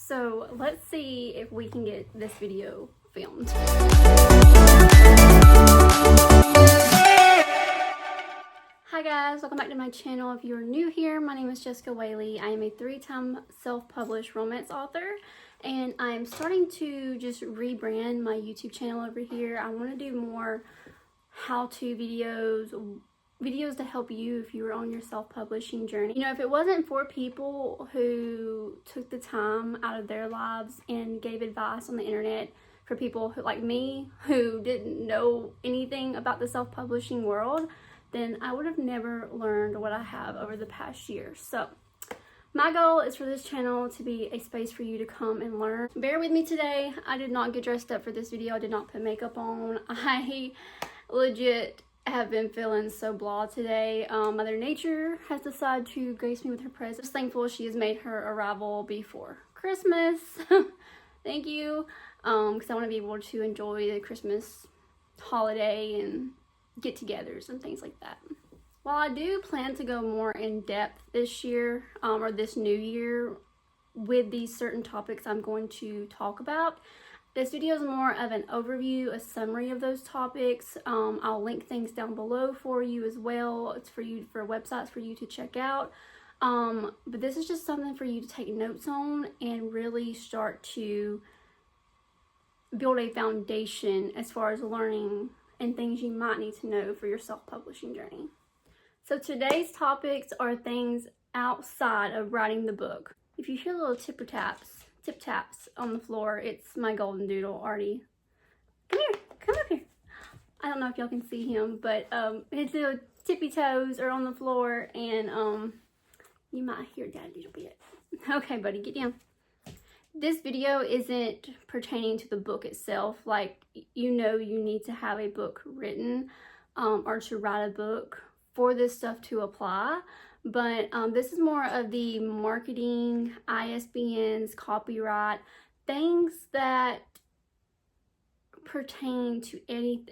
So let's see if we can get this video filmed. Hi guys, welcome back to my channel. If you're new here, my name is Jessica Whaley. I am a 3-time self-published romance author, and I'm starting to just rebrand my YouTube channel over here. I want to do more how-to videos to help you if you were on your self-publishing journey. You know, if it wasn't for people who took the time out of their lives and gave advice on the internet for people who, like me, who didn't know anything about the self-publishing world, then I would have never learned what I have over the past year. So my goal is for this channel to be a space for you to come and learn. Bear with me today. I did not get dressed up for this video. I did not put makeup on. I legit have been feeling so blah today. Mother Nature has decided to grace me with her presence. I'm thankful she has made her arrival before Christmas. Thank you. Because I want to be able to enjoy the Christmas holiday and get-togethers and things like that. While I do plan to go more in depth this year or this new year with these certain topics I'm going to talk about, this video is more of an overview, a summary of those topics. I'll link things down below for you as well. It's for websites for you to check out. But this is just something for you to take notes on and really start to build a foundation as far as learning and things you might need to know for your self-publishing journey. So today's topics are things outside of writing the book. If you hear little tip taps on the floor, it's my golden doodle, Artie. Come here, come up here. I don't know if y'all can see him, but his little tippy toes are on the floor, and you might hear Dad a little bit. Okay, buddy, get down. This video isn't pertaining to the book itself. Like, you know, you need to have a book written or to write a book for this stuff to apply. But this is more of the marketing, ISBNs, copyright, things that pertain to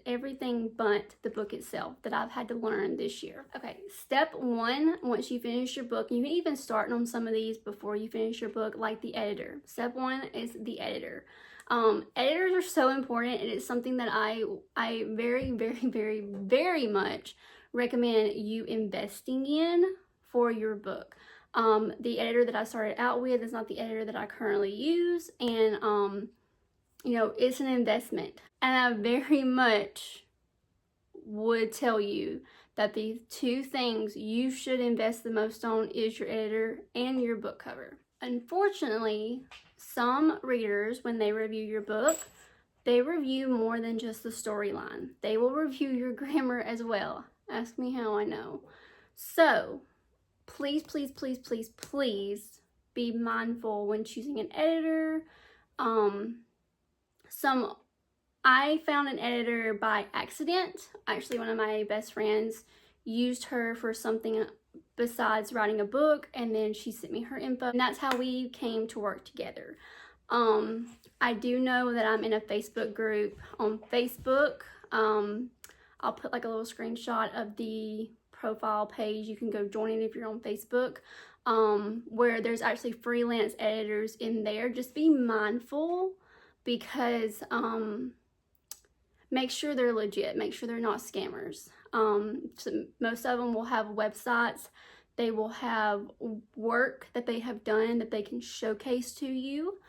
everything but the book itself that I've had to learn this year. Okay, step one, once you finish your book, you can even start on some of these before you finish your book, like the editor. Step one is the editor. Editors are so important, and it's something that I very, very, very, very much recommend you investing in for your book. The editor that I started out with is not the editor that I currently use, and you know, it's an investment. And I very much would tell you that the two things you should invest the most on is your editor and your book cover. Unfortunately, some readers, when they review your book, they review more than just the storyline. They will review your grammar as well. Ask me how I know. So please, please, please, please, please be mindful when choosing an editor. I found an editor by accident. Actually, one of my best friends used her for something besides writing a book, and then she sent me her info, and that's how we came to work together. I do know that I'm in a Facebook group on Facebook. I'll put like a little screenshot of the profile page. You can go join it if you're on Facebook, where there's actually freelance editors in there. Just be mindful, because make sure they're legit. Make sure they're not scammers. So most of them will have websites. They will have work that they have done that they can showcase to you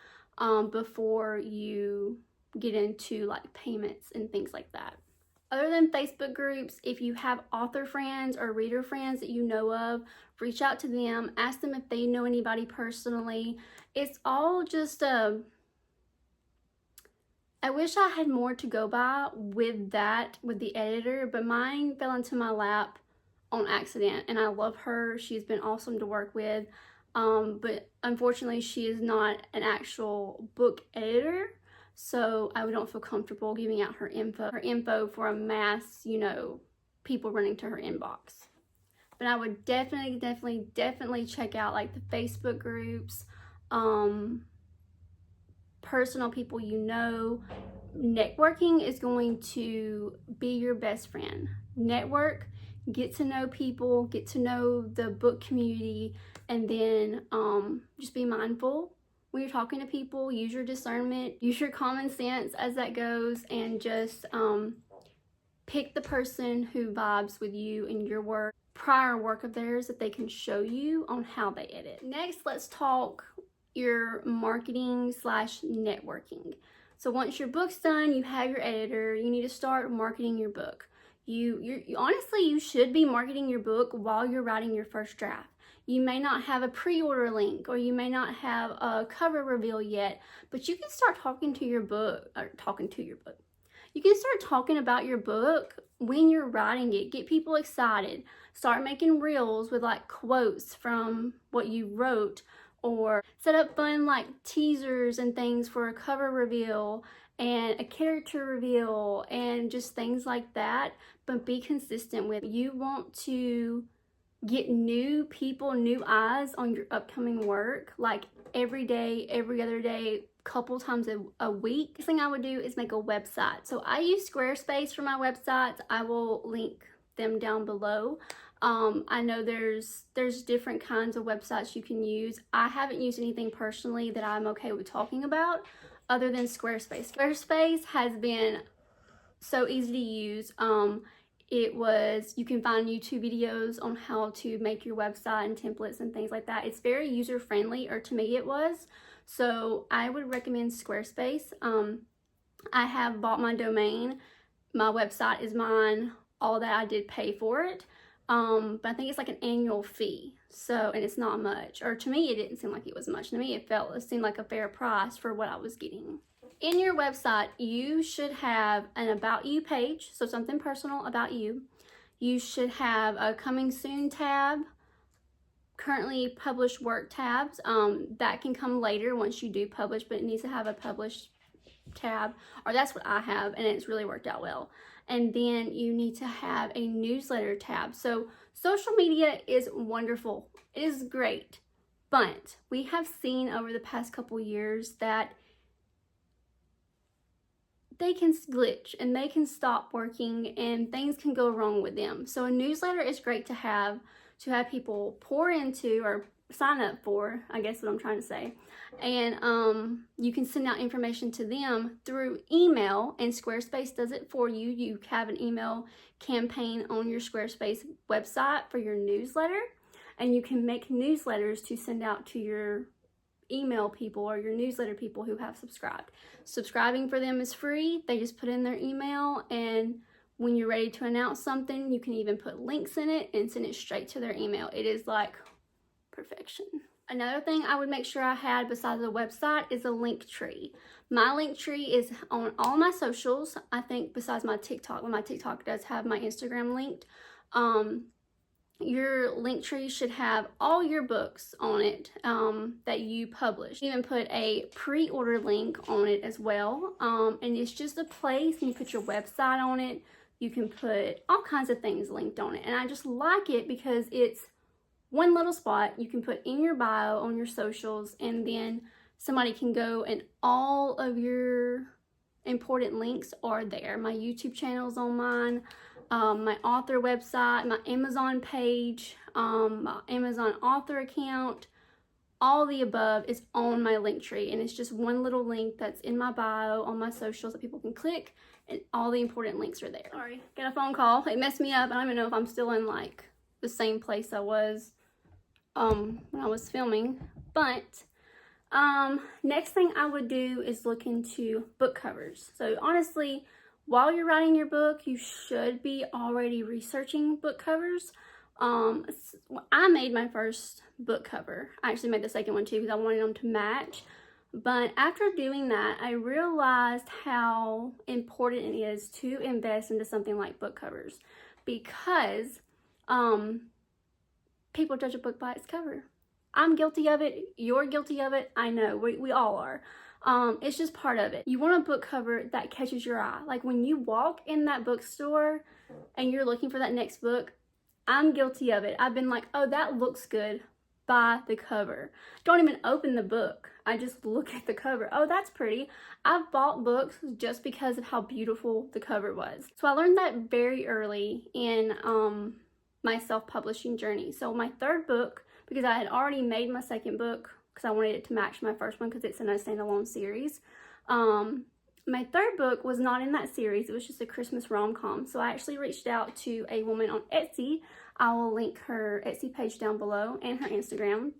before you get into like payments and things like that. Other than Facebook groups, if you have author friends or reader friends that you know of, reach out to them. Ask them if they know anybody personally. It's all just I wish I had more to go by with the editor, but mine fell into my lap on accident, and I love her. She's been awesome to work with, but unfortunately she is not an actual book editor, so I don't feel comfortable giving out her info for a mass, you know, people running to her inbox. But I would definitely check out like the Facebook groups, personal people you know. Networking is going to be your best friend. Network, get to know people, get to know the book community, and then just be mindful when you're talking to people. Use your discernment, use your common sense as that goes, and just pick the person who vibes with you in your work, prior work of theirs that they can show you on how they edit. Next, let's talk your marketing slash networking. So once your book's done, you have your editor, you need to start marketing your book. You honestly, you should be marketing your book while you're writing your first draft. You may not have a pre-order link, or you may not have a cover reveal yet, but you can start talking to your book, You can start talking about your book when you're writing it. Get people excited. Start making reels with like quotes from what you wrote, or set up fun like teasers and things for a cover reveal and a character reveal and just things like that. But be consistent with it. You want to get new people, new eyes on your upcoming work, like every day, every other day, couple times a week. Next thing I would do is make a website. So I use Squarespace for my websites. I will link them down below. I know there's different kinds of websites you can use. I haven't used anything personally that I'm okay with talking about other than Squarespace. Squarespace has been so easy to use. You can find YouTube videos on how to make your website and templates and things like that. It's very user friendly, or to me it was. So I would recommend Squarespace. I have bought my domain. My website is mine. All that I did pay for it. But I think it's like an annual fee. So, and it's not much. Or to me, it didn't seem like it was much. To me, it seemed like a fair price for what I was getting. In your website, you should have an About You page. So something personal about you. You should have a Coming Soon tab. Currently published work tabs. That can come later once you do publish, but it needs to have a published tab, or that's what I have, and it's really worked out well. And then you need to have a newsletter tab. So social media is wonderful. It is great, but we have seen over the past couple years that they can glitch and they can stop working and things can go wrong with them. So a newsletter is great to have people pour into or sign up for, I guess what I'm trying to say. And you can send out information to them through email, and Squarespace does it for you. You have an email campaign on your Squarespace website for your newsletter, and you can make newsletters to send out to your email people or your newsletter people who have subscribed. Subscribing for them is free. They just put in their email, and when you're ready to announce something, you can even put links in it and send it straight to their email. It is like perfection. Another thing I would make sure I had besides the website is a link tree. My link tree is on all my socials. I think besides my TikTok, my TikTok does have my Instagram linked. Your link tree should have all your books on it that you publish. You even put a pre-order link on it as well. And it's just a place, and you put your website on it. You can put all kinds of things linked on it. And I just like it because it's one little spot you can put in your bio on your socials, and then somebody can go and all of your important links are there. My YouTube channel's on mine, my author website, my Amazon page, my Amazon author account, all the above is on my link tree, and it's just one little link that's in my bio on my socials that people can click, and all the important links are there. Sorry, got a phone call. It messed me up. I don't even know if I'm still in like the same place I was when I was filming. But next thing I would do is look into book covers. So honestly, while you're writing your book, you should be already researching book covers. I made my first book cover. I actually made the second one too because I wanted them to match. But after doing that, I realized how important it is to invest into something like book covers, because people judge a book by its cover. I'm guilty of it. You're guilty of it. I know. We all are. It's just part of it. You want a book cover that catches your eye. Like when you walk in that bookstore and you're looking for that next book, I'm guilty of it. I've been like, oh, that looks good. Buy the cover. Don't even open the book. I just look at the cover. Oh, that's pretty. I've bought books just because of how beautiful the cover was. So I learned that very early in my self-publishing journey. So my third book, because I had already made my second book because I wanted it to match my first one because it's in a standalone series. My third book was not in that series. It was just a Christmas Rom Com. So I actually reached out to a woman on Etsy. I will link her Etsy page down below and her Instagram.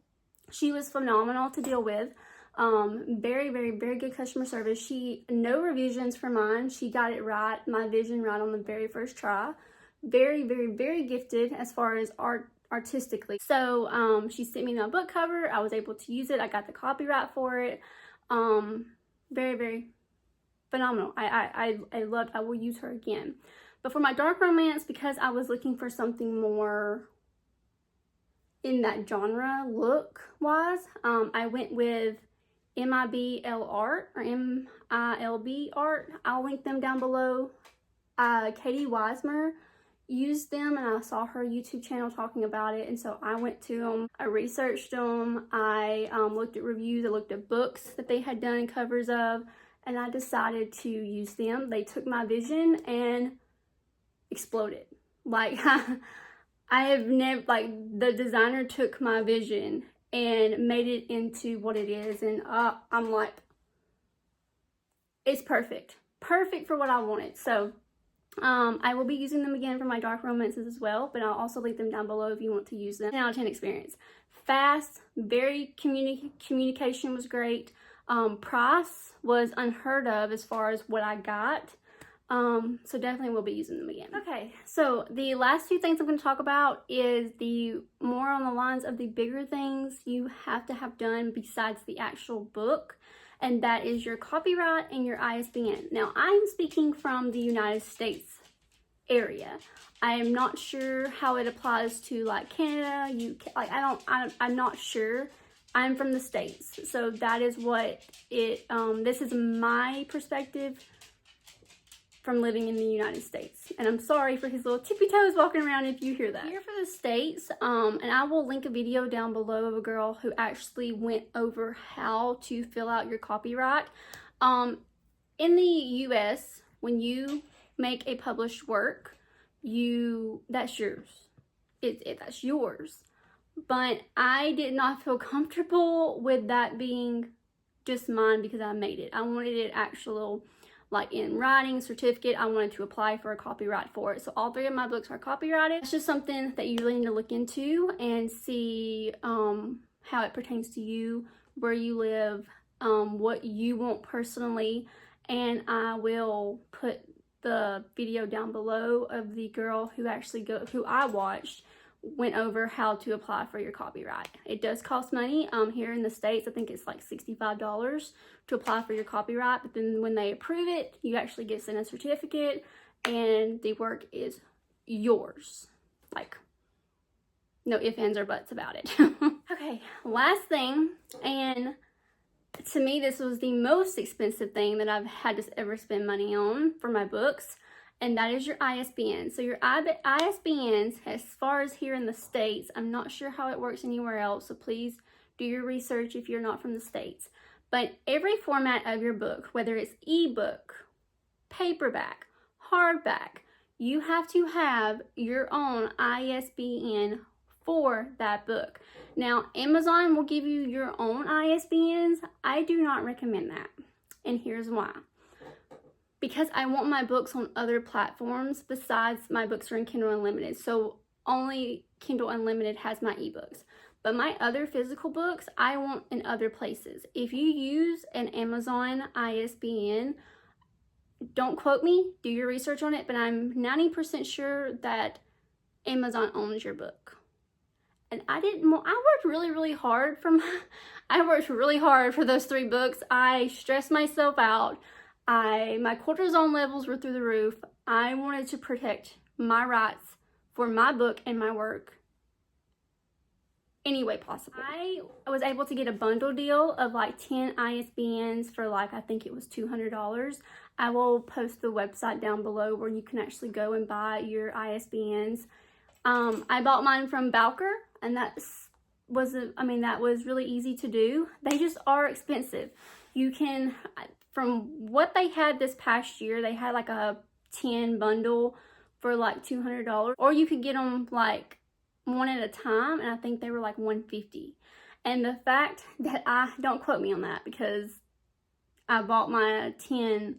She was phenomenal to deal with. Very, very, very good customer service. No revisions for mine. She got it right, my vision right on the very first try. Very, very, very gifted as far as artistically. So she sent me my book cover. I was able to use it. I got the copyright for it. Very, very phenomenal. I loved. I will use her again. But for my dark romance, because I was looking for something more in that genre look wise, I went with MIBL Art or MILB Art. I'll link them down below. Katie Weismer used them, and I saw her YouTube channel talking about it, and so I went to them. I researched them. I looked at reviews. I looked at books that they had done covers of, and I decided to use them. They took my vision and exploded. Like, I have never, like, the designer took my vision and made it into what it is, and I'm like, it's perfect. Perfect for what I wanted. So, I will be using them again for my dark romances as well, but I'll also link them down below if you want to use them. 10 out of 10 experience. Fast, very communication was great. Price was unheard of as far as what I got. So definitely will be using them again. Okay, so the last two things I'm going to talk about is the more on the lines of the bigger things you have to have done besides the actual book, and that is your copyright and your ISBN. Now, I'm speaking from the United States area. I am not sure how it applies to like Canada, UK, like I'm not sure. I'm from the States, so that is what it, this is my perspective from living in the United States. And I'm sorry for his little tippy toes walking around if you hear that. Here for the States, and I will link a video down below of a girl who actually went over how to fill out your copyright. In the US, when you make a published work, that's yours. That's yours. But I did not feel comfortable with that being just mine because I made it. I wanted it actual, like in writing, certificate. I wanted to apply for a copyright for it. So all three of my books are copyrighted. It's just something that you really need to look into and see how it pertains to you, where you live, what you want personally. And I will put the video down below of the girl who who I watched went over how to apply for your copyright. It does cost money. Here in the States, I think it's like $65 to apply for your copyright, but then when they approve it, you actually get sent a certificate and the work is yours. Like, no ifs, ands, or buts about it. Okay, last thing, and to me, this was the most expensive thing that I've had to ever spend money on for my books, and that is your ISBN. So your ISBNs, as far as here in the States, I'm not sure how it works anywhere else, so please do your research if you're not from the States. But every format of your book, whether it's ebook, paperback, hardback, you have to have your own ISBN for that book. Now, Amazon will give you your own ISBNs. I do not recommend that, and here's why. Because I want my books on other platforms besides my books are in Kindle Unlimited. So only Kindle Unlimited has my ebooks. But my other physical books, I want in other places. If you use an Amazon ISBN, don't quote me, do your research on it, but I'm 90% sure that Amazon owns your book. And I worked really, really hard I worked really hard for those 3 books. I stressed myself out. My cortisone levels were through the roof. I wanted to protect my rights for my book and my work any way possible. I was able to get a bundle deal of like 10 ISBNs for like, I think it was $200. I will post the website down below where you can actually go and buy your ISBNs. I bought mine from Bowker, and that was really easy to do. They just are expensive. You can, from what they had this past year, they had like a 10 bundle for like $200, or you could get them like one at a time, and I think they were like $150. And the fact that don't quote me on that, because I bought my 10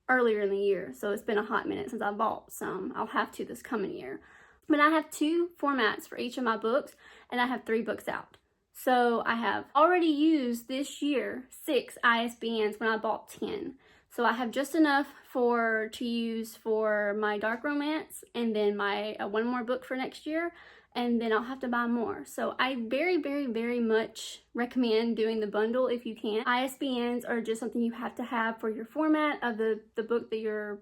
earlier in the year, so it's been a hot minute since I bought some. I'll have to this coming year. But I have 2 formats for each of my books, and I have 3 books out. So I have already used this year 6 ISBNs when I bought 10. So I have just enough to use for my dark romance, and then my one more book for next year, and then I'll have to buy more. So I very, very, very much recommend doing the bundle if you can. ISBNs are just something you have to have for your format of the book that you're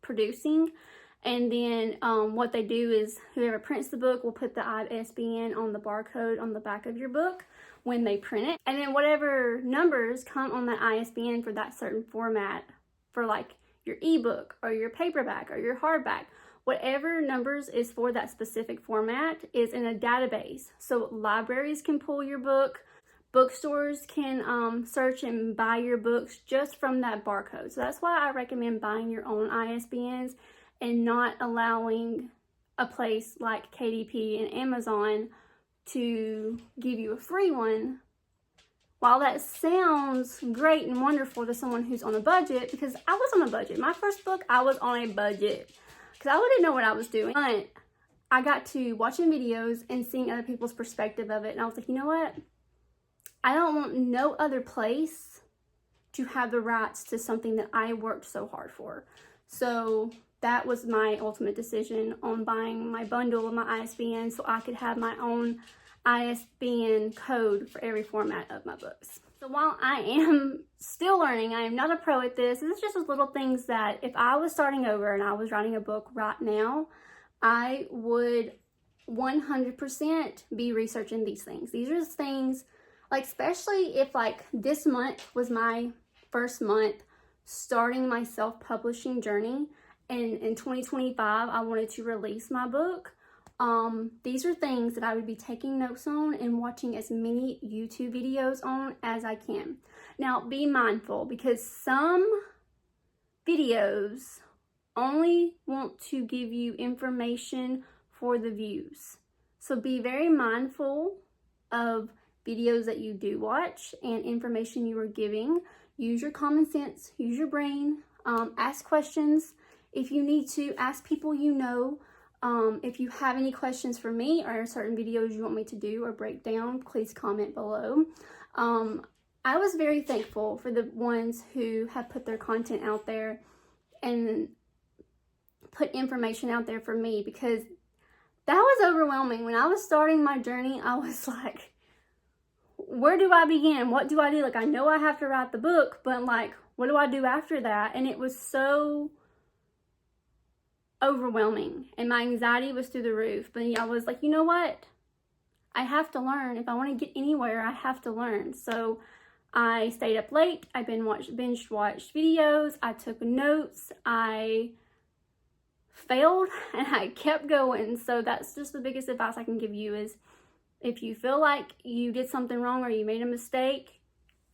producing. And then what they do is whoever prints the book will put the ISBN on the barcode on the back of your book when they print it. And then whatever numbers come on that ISBN for that certain format, for like your ebook or your paperback or your hardback, whatever numbers is for that specific format is in a database. So libraries can pull your book, bookstores can search and buy your books just from that barcode. So that's why I recommend buying your own ISBNs and not allowing a place like KDP and Amazon to give you a free one. While that sounds great and wonderful to someone who's on a budget, because I was on a budget. My first book, I was on a budget because I wouldn't know what I was doing. But I got to watching videos and seeing other people's perspective of it. And I was like, you know what? I don't want no other place to have the rights to something that I worked so hard for. So that was my ultimate decision on buying my bundle of my ISBN so I could have my own ISBN code for every format of my books. So while I am still learning, I am not a pro at this. This is just those little things that if I was starting over and I was writing a book right now, I would 100% be researching these things. These are things, like especially if like this month was my first month starting my self-publishing journey, and in 2025 I wanted to release my book. These are things that I would be taking notes on and watching as many YouTube videos on as I can. Now be mindful, because some videos only want to give you information for the views. So be very mindful of videos that you do watch and information you are giving. Use your common sense, use your brain, ask questions. If you need to, ask people you know. If you have any questions for me or certain videos you want me to do or break down, please comment below. I was very thankful for the ones who have put their content out there and put information out there for me, because that was overwhelming. When I was starting my journey, I was like, where do I begin? What do I do? Like, I know I have to write the book, but like, what do I do after that? And it was so overwhelming and my anxiety was through the roof. But I was like, you know what? I have to learn. If I want to get anywhere, I have to learn. So I stayed up late. I binge watched videos. I took notes. I failed and I kept going. So that's just the biggest advice I can give you is, if you feel like you did something wrong or you made a mistake,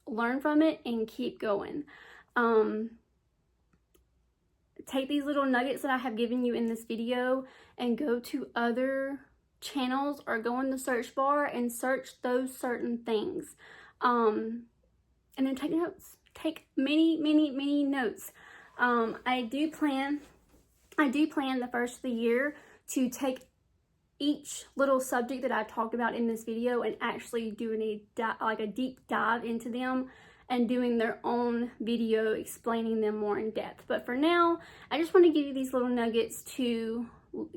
learn from it and keep going. Take these little nuggets that I have given you in this video and go to other channels or go in the search bar and search those certain things. And then take notes. Take many, many, many notes. I do plan the first of the year to take each little subject that I talked about in this video and actually doing a deep dive into them and doing their own video explaining them more in depth. But for now, I just want to give you these little nuggets to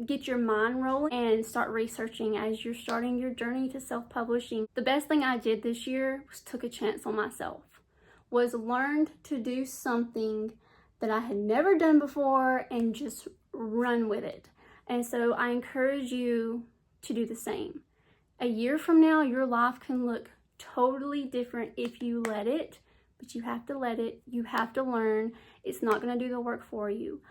get your mind rolling and start researching as you're starting your journey to self-publishing. The best thing I did this year was took a chance on myself, was learned to do something that I had never done before and just run with it. And so I encourage you to do the same. A year from now, your life can look totally different if you let it, but you have to let it. You have to learn. It's not going to do the work for you.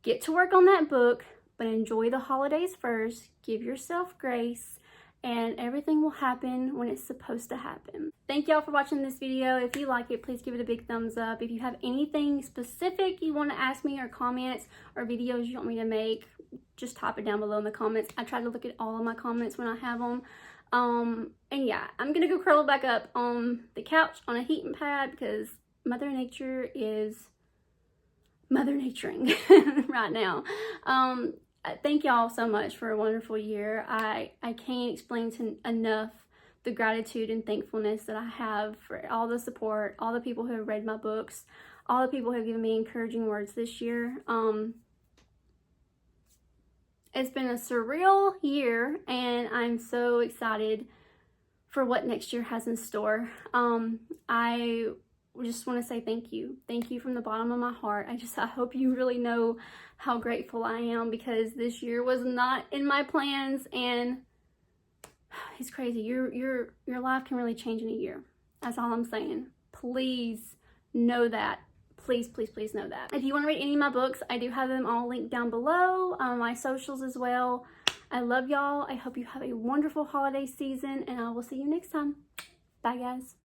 Get to work on that book, but enjoy the holidays first. Give yourself grace, and everything will happen when it's supposed to happen. Thank y'all for watching this video. If you like it, please give it a big thumbs up. If you have anything specific you want to ask me, or comments or videos you want me to make, just type it down below in the comments. I try to look at all of my comments when I have them. And yeah, I'm gonna go curl back up on the couch on a heating pad because Mother Nature is Mother Naturing right now. Thank y'all so much for a wonderful year. I can't explain enough the gratitude and thankfulness that I have for all the support, all the people who have read my books, all the people who have given me encouraging words this year. It's been a surreal year, and I'm so excited for what next year has in store. I just want to say thank you. Thank you from the bottom of my heart. I hope you really know how grateful I am, because this year was not in my plans, and it's crazy. Your life can really change in a year. That's all I'm saying. Please know that. Please, please, please know that. If you want to read any of my books, I do have them all linked down below, my socials as well. I love y'all. I hope you have a wonderful holiday season, and I will see you next time. Bye, guys.